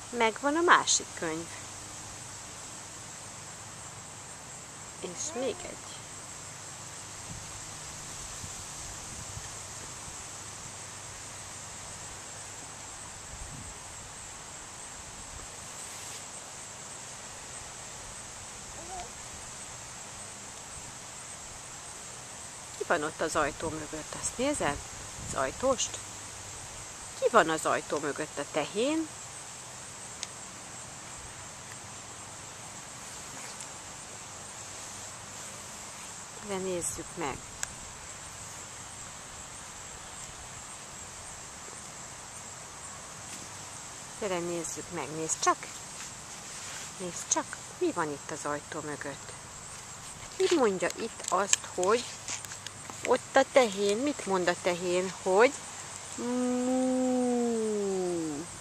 Megvan a másik könyv. És még egy. Ki van ott az ajtó mögött? Azt nézed? Az ajtóst? Ki van az ajtó mögött? A tehén? De nézzük meg. Gyere, nézzük meg. Nézd csak. Nézd csak. Mi van itt az ajtó mögött? Mi mondja itt azt, hogy ott a tehén? Mit mond a tehén? Hogy mú.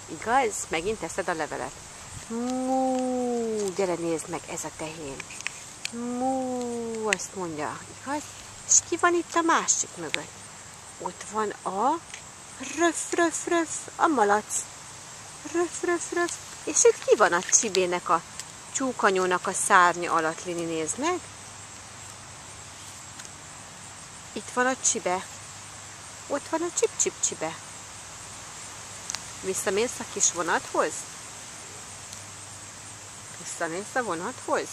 Igaz? Megint teszed a levelet. Mú. Gyere, nézd meg. Ez a tehén. Mú, azt mondja, igaz? És ki van itt a másik mögött? Ott van a röf, röf, röf, a malac. Röf, röf, röf. És itt ki van a csibének, a csúkanyónak a szárnya alatt, Lini, nézd meg. Itt van a csibe. Ott van a csip-csip-csibe. Visszamész a kis vonathoz? Visszamész a vonathoz?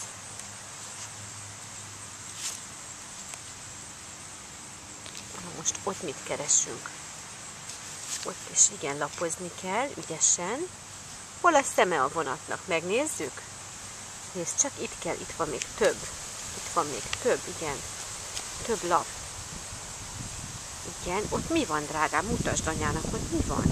Most ott mit keresünk? Ott is igen lapozni kell, ügyesen. Hol a szeme a vonatnak? Megnézzük? Nézd, csak itt kell, itt van még több. Itt van még több, igen. Több lap. Igen, ott mi van, drágám? Mutasd anyának, hogy mi van.